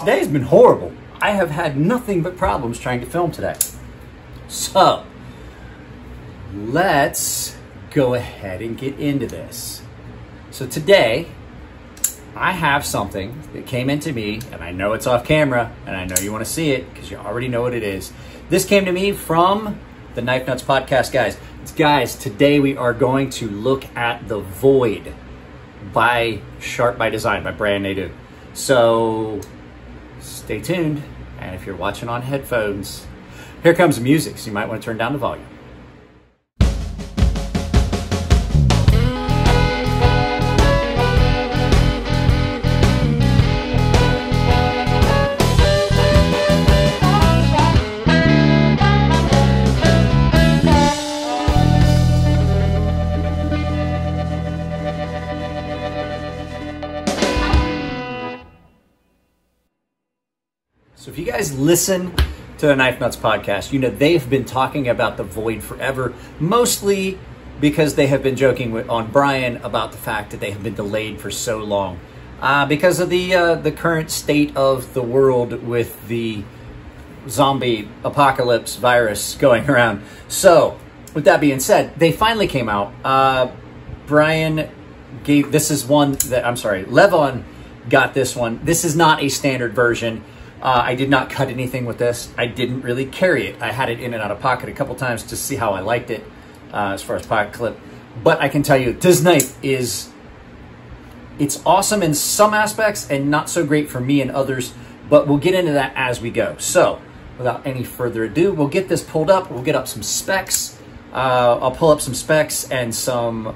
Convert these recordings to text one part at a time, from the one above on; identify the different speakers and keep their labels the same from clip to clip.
Speaker 1: Today's been horrible. I have had nothing but problems trying to film today. So, let's go ahead and get into this. So today, I have something that came into me, and I know it's off camera, and I know you want to see it because you already know what it is. This came to me from the Knife Nuts podcast, guys. Guys, today we are going to look at The Void by Sharp by Design by Brand Native. So stay tuned, and if you're watching on headphones, here comes the music, so you might want to turn down the volume. So if you guys listen to the Knife Nuts podcast, you know they've been talking about The Void forever, mostly because they have been joking on Brian about the fact that they have been delayed for so long because of the current state of the world with the zombie apocalypse virus going around. So with that being said, they finally came out. Brian gave, this is one that, I'm sorry, Levon got this one. This is not a standard version. I did not cut anything with this. I didn't really carry it. I had it in and out of pocket a couple times to see how I liked it as far as pocket clip. But I can tell you, this knife it's awesome in some aspects and not so great for me and others, but we'll get into that as we go. So without any further ado, we'll get this pulled up. We'll get up some specs. I'll pull up some specs and some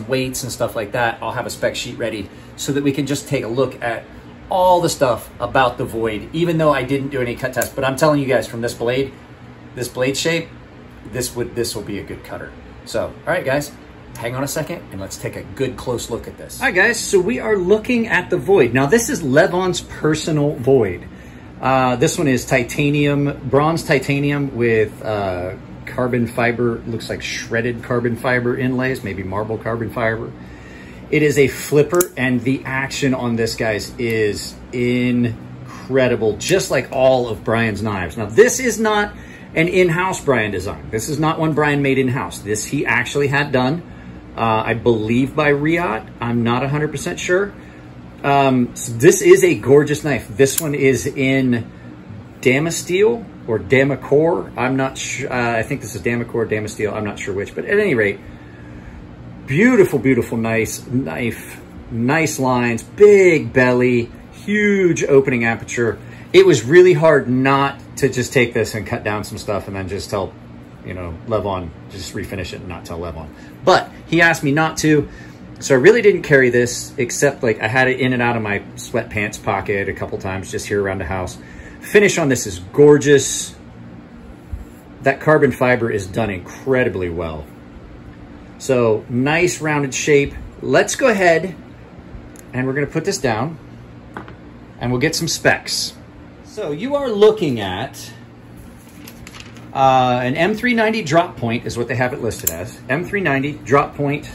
Speaker 1: weights and stuff like that. I'll have a spec sheet ready so that we can just take a look at all the stuff about the Void, even though I didn't do any cut tests. But I'm telling you guys, from this blade shape, this will be a good cutter. So, all right, guys, hang on a second and let's take a good close look at this. All right, guys, so we are looking at the Void. Now, this is Levon's personal Void. This one is titanium, bronze titanium with carbon fiber, looks like shredded carbon fiber inlays, maybe marble carbon fiber. It is a flipper, and the action on this, guys, is incredible, just like all of Brian's knives. Now, this is not an in-house Brian design. This is not one Brian made in-house. This he actually had done, I believe, by Riot. I'm not 100% sure. So this is a gorgeous knife. This one is in Damasteel or Damacore. I'm not sure. I think this is Damacore, Damasteel. I'm not sure which, but at any rate, beautiful, beautiful, nice knife, nice lines, big belly, huge opening aperture. It was really hard not to just take this and cut down some stuff and then just tell, you know, Levon, just refinish it and not tell Levon. But he asked me not to, so I really didn't carry this, except like I had it in and out of my sweatpants pocket a couple times just here around the house. Finish on this is gorgeous. That carbon fiber is done incredibly well. So nice rounded shape. Let's go ahead and we're gonna put this down and we'll get some specs. So you are looking at an M390 drop point is what they have it listed as. M390 drop point,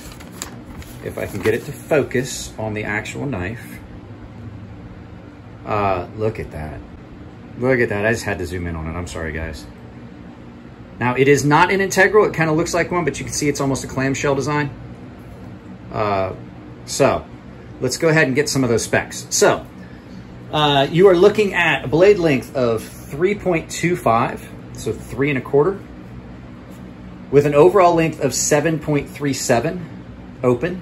Speaker 1: if I can get it to focus on the actual knife. Look at that. Look at that, I just had to zoom in on it, I'm sorry guys. Now, it is not an integral. It kind of looks like one, but you can see it's almost a clamshell design. So, let's go ahead and get some of those specs. So, you are looking at a blade length of 3.25, so 3 1/4, with an overall length of 7.37 open.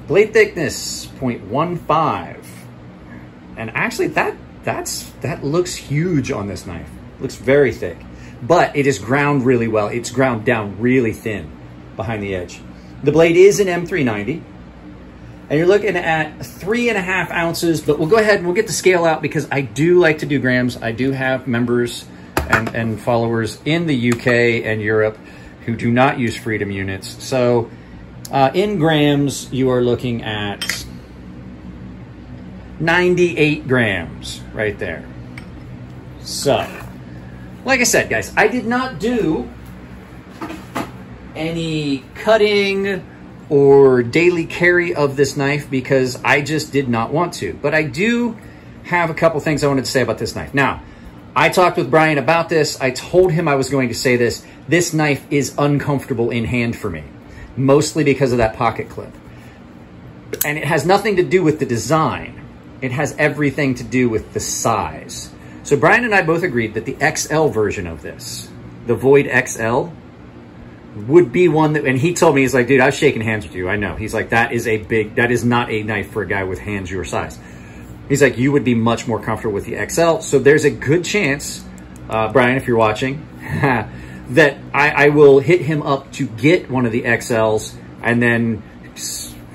Speaker 1: Blade thickness, 0.15. And actually, that looks huge on this knife. Looks very thick. But it is ground really well. It's ground down really thin behind the edge. The blade is an M390. And you're looking at 3.5 ounces, but we'll go ahead and we'll get the scale out because I do like to do grams. I do have members and followers in the UK and Europe who do not use Freedom units. So in grams, you are looking at 98 grams right there. So, like I said, guys, I did not do any cutting or daily carry of this knife because I just did not want to. But I do have a couple things I wanted to say about this knife. Now, I talked with Brian about this. I told him I was going to say this. This knife is uncomfortable in hand for me, mostly because of that pocket clip. And it has nothing to do with the design. It has everything to do with the size. So Brian and I both agreed that the XL version of this, the Void XL, would be one that, and he told me, he's like, dude, I was shaking hands with you. I know. He's like, that is not a knife for a guy with hands your size. He's like, you would be much more comfortable with the XL. So there's a good chance, Brian, if you're watching, that I will hit him up to get one of the XLs and then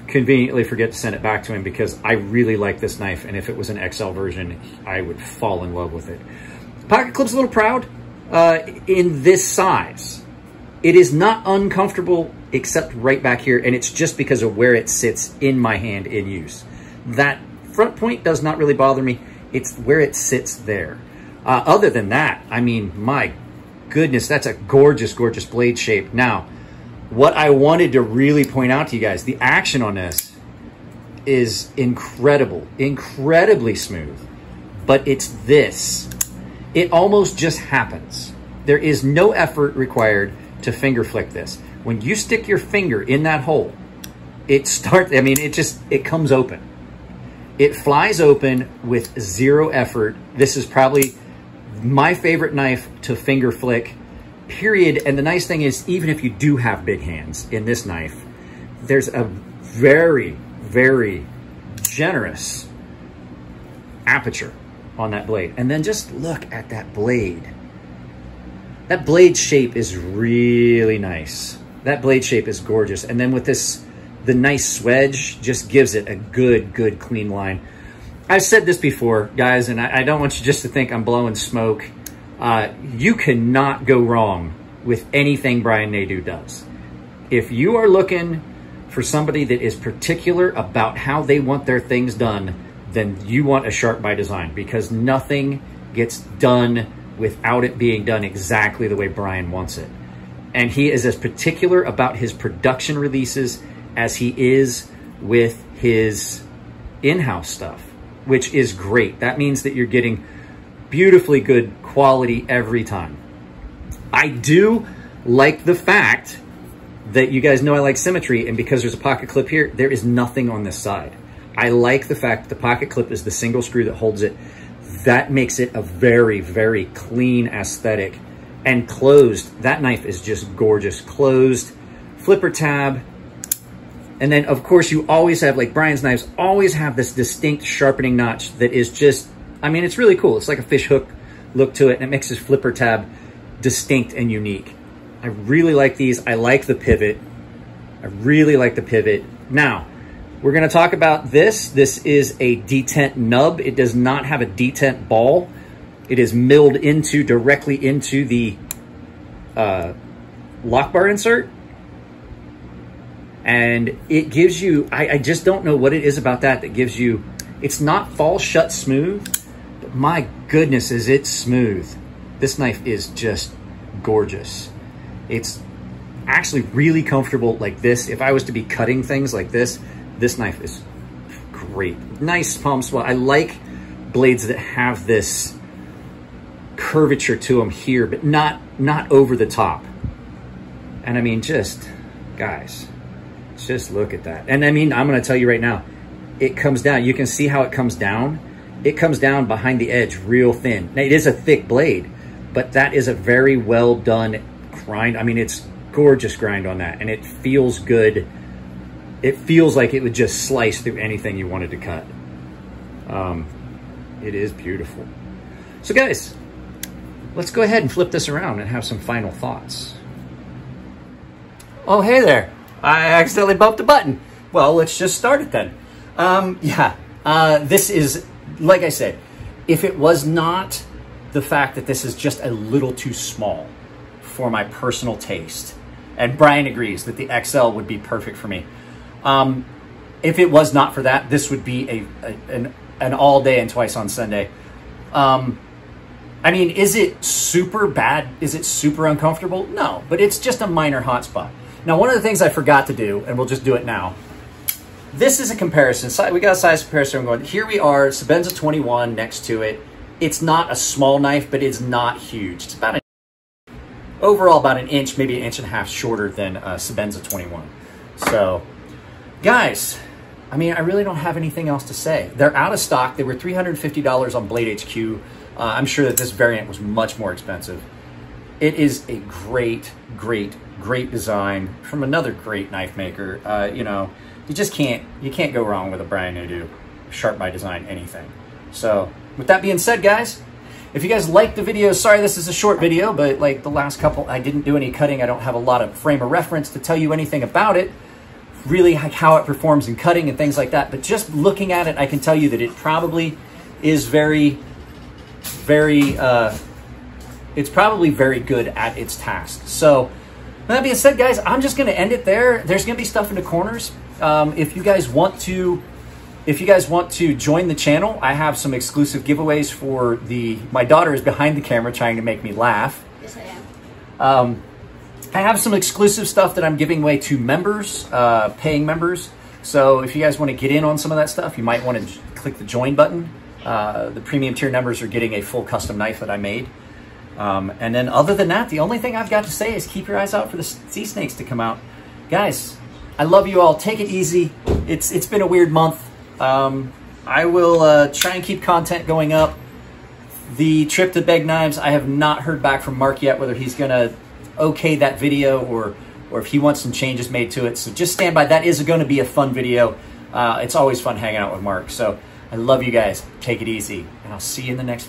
Speaker 1: conveniently forget to send it back to him because I really like this knife. And if it was an XL version, I would fall in love with it. Pocket clip's a little proud in this size. It is not uncomfortable except right back here, and it's just because of where it sits in my hand in use. That front point does not really bother me. It's where it sits there. Other than that, I mean, my goodness, that's a gorgeous, gorgeous blade shape. Now, what I wanted to really point out to you guys, the action on this is incredible, incredibly smooth, but it's this. It almost just happens. There is no effort required to finger flick this. When you stick your finger in that hole, it starts, I mean, it comes open. It flies open with zero effort. This is probably my favorite knife to finger flick, period. And the nice thing is, even if you do have big hands in this knife, there's a very, very generous aperture on that blade. And then just look at that blade. That blade shape is really nice. That blade shape is gorgeous. And then with this, the nice swedge just gives it a good, good, clean line. I've said this before, guys, and I don't want you just to think I'm blowing smoke. You cannot go wrong with anything Brian Nadeau does. If you are looking for somebody that is particular about how they want their things done, then you want a Sharp by Design, because nothing gets done without it being done exactly the way Brian wants it. And he is as particular about his production releases as he is with his in-house stuff, which is great. That means that you're getting beautifully good quality every time. I do like the fact that you guys know I like symmetry, and because there's a pocket clip here, there is nothing on this side. I like the fact that the pocket clip is the single screw that holds it. That makes it a very, very clean aesthetic. And closed, that knife is just gorgeous. Closed, flipper tab. And then, of course, you always have, like Brian's knives, always have this distinct sharpening notch that is just, I mean, it's really cool. It's like a fish hook look to it, and it makes his flipper tab distinct and unique. I really like these. I like the pivot. I really like the pivot. Now, we're going to talk about this. This is a detent nub. It does not have a detent ball. It is milled directly into the lock bar insert. And it gives you, I just don't know what it is about that gives you, it's not fall shut smooth, but my goodness, is it smooth. This knife is just gorgeous. It's actually really comfortable like this. If I was to be cutting things like this knife is great. Nice palm swell. I like blades that have this curvature to them here, but not over the top. And I mean, just, guys, just look at that. And I mean, I'm going to tell you right now, it comes down. You can see how it comes down. It comes down behind the edge real thin. Now, it is a thick blade, but that is a very well done grind. I mean, it's gorgeous grind on that, and it feels good. It feels like it would just slice through anything you wanted to cut. It is beautiful. So guys, let's go ahead and flip this around and have some final thoughts. Oh, hey there. I accidentally bumped a button. Well, let's just start it then. This is, like I said, if it was not the fact that this is just a little too small for my personal taste, and Brian agrees that the XL would be perfect for me. If it was not for that, this would be an all day and twice on Sunday. I mean, is it super bad? Is it super uncomfortable? No, but it's just a minor hot spot. Now, one of the things I forgot to do, and we'll just do it now, this is a comparison. We got a size comparison going. Here we are, Sebenza 21 next to it. It's not a small knife, but it's not huge. It's about overall about an inch, maybe an inch and a half shorter than Sebenza 21. So, guys, I mean, I really don't have anything else to say. They're out of stock. They were $350 on Blade HQ. I'm sure that this variant was much more expensive. It is a great, great, great design from another great knife maker. You know, you can't go wrong with a Brian Nadeau Sharp by Design anything. So, with that being said, guys, if you guys liked the video, sorry this is a short video, but like the last couple, I didn't do any cutting. I don't have a lot of frame of reference to tell you anything about it, really how it performs in cutting and things like that. But just looking at it, I can tell you that it probably is it's probably very good at its task. So, with that being said, guys, I'm just going to end it there. There's going to be stuff in the corners. If you guys want to join the channel, I have some exclusive giveaways for my daughter is behind the camera trying to make me laugh.
Speaker 2: Yes, I am.
Speaker 1: I have some exclusive stuff that I'm giving away to members, paying members. So if you guys want to get in on some of that stuff, you might want to click the join button. The premium tier members are getting a full custom knife that I made. And then other than that, the only thing I've got to say is keep your eyes out for the sea snakes to come out. Guys, I love you all. Take it easy. It's been a weird month. I will try and keep content going up. The trip to Beg Knives, I have not heard back from Mark yet whether he's going to okay that video or if he wants some changes made to it. So just stand by. That is going to be a fun video. It's always fun hanging out with Mark. So I love you guys. Take it easy. And I'll see you in the next video.